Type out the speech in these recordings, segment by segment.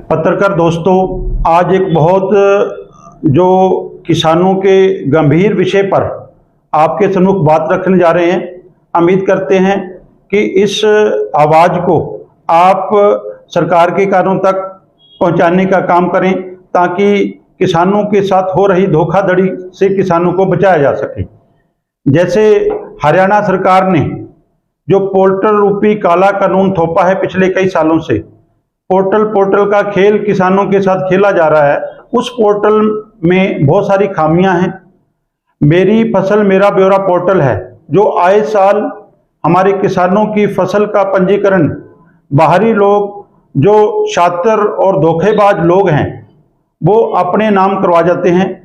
पत्रकार दोस्तों, आज एक बहुत जो किसानों के गंभीर विषय पर आपके सम्मुख बात रखने जा रहे हैं। उम्मीद करते हैं कि इस आवाज़ को आप सरकार के कानों तक पहुंचाने का काम करें, ताकि किसानों के साथ हो रही धोखाधड़ी से किसानों को बचाया जा सके। जैसे हरियाणा सरकार ने जो पोर्टल रूपी काला कानून थोपा है पिछले कई सालों से, पोर्टल का खेल किसानों के साथ खेला जा रहा है। उस पोर्टल में बहुत सारी खामियां हैं। मेरी फसल मेरा ब्यौरा पोर्टल है जो आए साल हमारे किसानों की फसल का पंजीकरण बाहरी लोग, जो शातिर और धोखेबाज लोग हैं, वो अपने नाम करवा जाते हैं।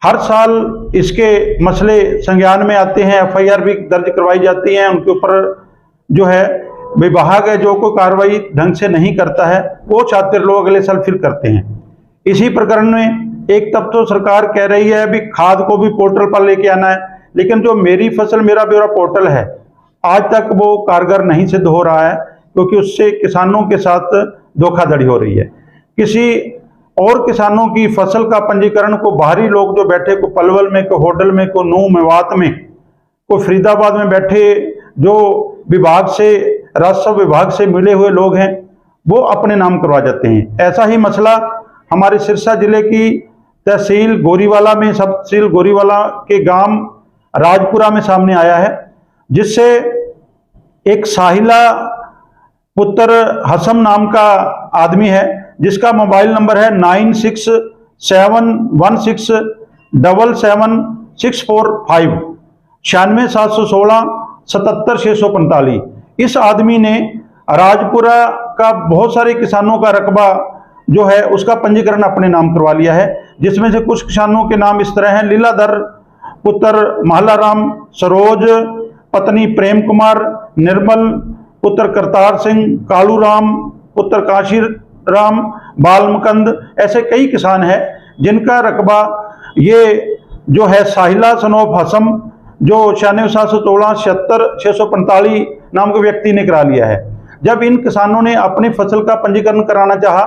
हर साल इसके मसले संज्ञान में आते हैं, एफआईआर भी दर्ज करवाई जाती है। उनके ऊपर जो है विभाग है जो कोई कार्रवाई ढंग से नहीं करता है, वो शातिर लोग अगले साल फिर करते हैं। इसी प्रकरण में एक तब तो सरकार कह रही है भी खाद को भी पोर्टल पर लेके आना है, लेकिन जो मेरी फसल मेरा ब्यौरा पोर्टल है आज तक वो कारगर नहीं सिद्ध हो रहा है, क्योंकि उससे किसानों के साथ धोखाधड़ी हो रही है। किसी और किसानों की फसल का पंजीकरण को बाहरी लोग जो बैठे, को पलवल में, को होडल में, को नूह मेवात में, को फरीदाबाद में बैठे जो विभाग से, राजस्व विभाग से मिले हुए लोग हैं, वो अपने नाम करवा जाते हैं। ऐसा ही मसला हमारे सिरसा जिले की तहसील गोरीवाला में, सब तहसील गोरीवाला के गांव राजपुरा में सामने आया है, जिससे एक साहिला पुत्र हसम नाम का आदमी है, जिसका मोबाइल नंबर है 9671677645 96716 77645। इस आदमी ने राजपुरा का बहुत सारे किसानों का रकबा जो है उसका पंजीकरण अपने नाम करवा लिया है, जिसमें से कुछ किसानों के नाम इस तरह हैं: लीलाधर पुत्र महलाराम, सरोज पत्नी प्रेम कुमार, निर्मल पुत्र करतार सिंह, कालू राम पुत्र काशी राम, बालमकंद। ऐसे कई किसान हैं जिनका रकबा ये जो है साहिला सनोफ हसम जो 9671677645 नाम के व्यक्ति ने करा लिया है। जब इन किसानों ने अपनी फसल का पंजीकरण कराना चाहा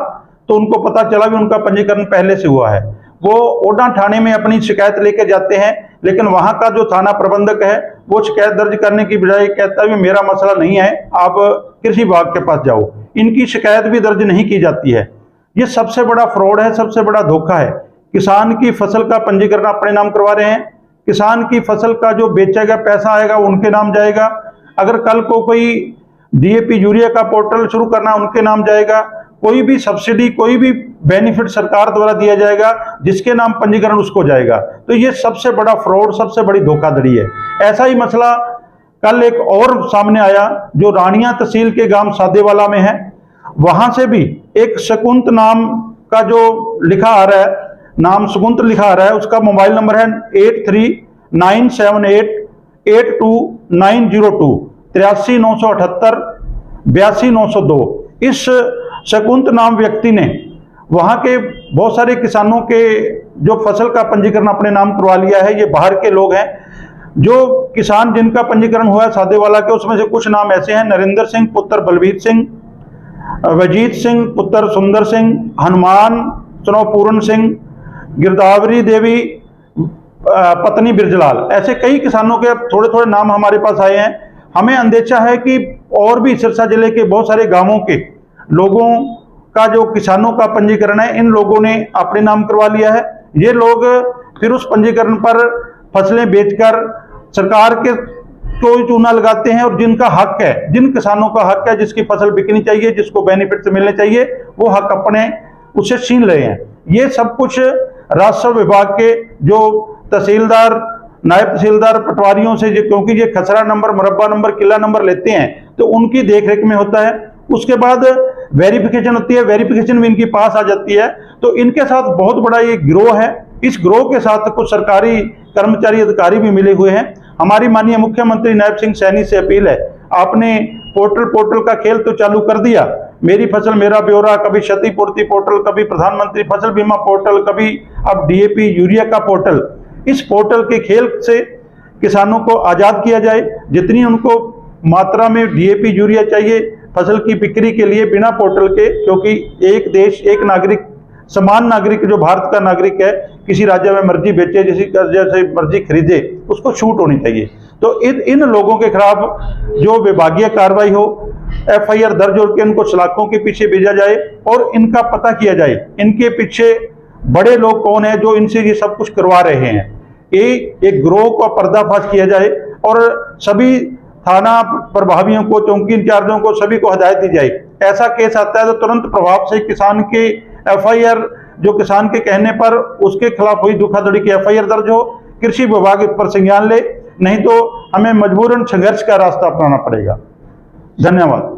तो उनको पता चला कि उनका पंजीकरण पहले से हुआ है। वो ओडा थाने में अपनी शिकायत लेकर जाते हैं, लेकिन वहां का जो थाना प्रबंधक है वो शिकायत दर्ज करने की बजाय कहता है मेरा मसला नहीं है, आप कृषि विभाग के पास जाओ। इनकी शिकायत भी दर्ज नहीं की जाती है। ये सबसे बड़ा फ्रॉड है, सबसे बड़ा धोखा है। किसान की फसल का पंजीकरण अपने नाम करवा रहे हैं, किसान की फसल का जो बेचा गया पैसा आएगा उनके नाम जाएगा। अगर कल को कोई डीएपी यूरिया का पोर्टल शुरू करना उनके नाम जाएगा। कोई भी सब्सिडी, कोई भी बेनिफिट सरकार द्वारा दिया जाएगा, जिसके नाम पंजीकरण उसको जाएगा। तो ये सबसे बड़ा फ्रॉड, सबसे बड़ी धोखाधड़ी है। ऐसा ही मसला कल एक और सामने आया जो रानिया तहसील के गांव सादेवाला में है। वहां से भी एक शकुंत नाम का जो लिखा आ रहा है, नाम शकुंत लिखा आ रहा है, उसका मोबाइल नंबर है 8397882902 83978 82902। इस शकुंत नाम व्यक्ति ने वहां के बहुत सारे किसानों के जो फसल का पंजीकरण अपने नाम करवा लिया है। ये बाहर के लोग हैं। जो किसान जिनका पंजीकरण हुआ है सादेवाला के, उसमें से कुछ नाम ऐसे हैं: नरेंद्र सिंह पुत्र बलबीर सिंह, वजीत सिंह पुत्र सुंदर सिंह, हनुमान पूर्ण सिंह, गिरदावरी देवी पत्नी बिरजलाल। ऐसे कई किसानों के थोड़े थोड़े नाम हमारे पास आए हैं। हमें अंदेशा है कि और भी सिरसा जिले के बहुत सारे गांवों के लोगों का जो किसानों का पंजीकरण है, इन लोगों ने अपने नाम करवा लिया है। ये लोग फिर उस पंजीकरण पर फसलें बेचकर सरकार के कोई चूना लगाते हैं, और जिनका हक है, जिन किसानों का हक है, जिसकी फसल बिकनी चाहिए, जिसको बेनिफिट मिलने चाहिए, वो हक अपने उससे छीन रहे हैं। ये सब कुछ राजस्व विभाग के जो तहसीलदार, नायब तहसीलदार, पटवारियों से, क्योंकि ये खसरा नंबर, मुरब्बा नंबर, किला नंबर लेते हैं, तो उनकी देखरेख में होता है। उसके बाद वेरिफिकेशन होती है, वेरिफिकेशन भी इनके पास आ जाती है। तो इनके साथ बहुत बड़ा ये गिरोह है। इस गिरोह के साथ कुछ सरकारी कर्मचारी, अधिकारी भी मिले हुए हैं। हमारी माननीय मुख्यमंत्री नायब सिंह सैनी से अपील है, आपने पोर्टल का खेल तो चालू कर दिया, मेरी फसल मेरा ब्यौरा, कभी क्षतिपूर्ति पोर्टल, कभी प्रधानमंत्री फसल बीमा पोर्टल, कभी अब डीएपी यूरिया का पोर्टल। इस पोर्टल के खेल से किसानों को आज़ाद किया जाए। जितनी उनको मात्रा में डीएपी यूरिया चाहिए, फसल की बिक्री के लिए बिना पोर्टल के, क्योंकि एक देश एक नागरिक, समान नागरिक जो भारत का नागरिक है, किसी राज्य में मर्जी बेचे, जैसे मर्जी खरीदे, उसको छूट होनी चाहिए। तो इन लोगों के खिलाफ जो विभागीय कार्रवाई हो, FIR दर्ज होकर इनको सलाखों के पीछे भेजा जाए और इनका पता किया जाए, इनके पीछे बड़े लोग कौन है जो इनसे ये सब कुछ करवा रहे हैं। ये एक गिरोह का पर्दाफाश किया जाए और सभी थाना प्रभावियों को, चौकी इंचार्जों को, सभी को हिदायत दी जाए। ऐसा केस आता है तो तुरंत प्रभाव से किसान के FIR, जो किसान के कहने पर उसके खिलाफ हुई धोखाधड़ी की FIR दर्ज हो, कृषि विभाग इस पर संज्ञान ले, नहीं तो हमें मजबूरन संघर्ष का रास्ता अपनाना पड़ेगा। धन्यवाद।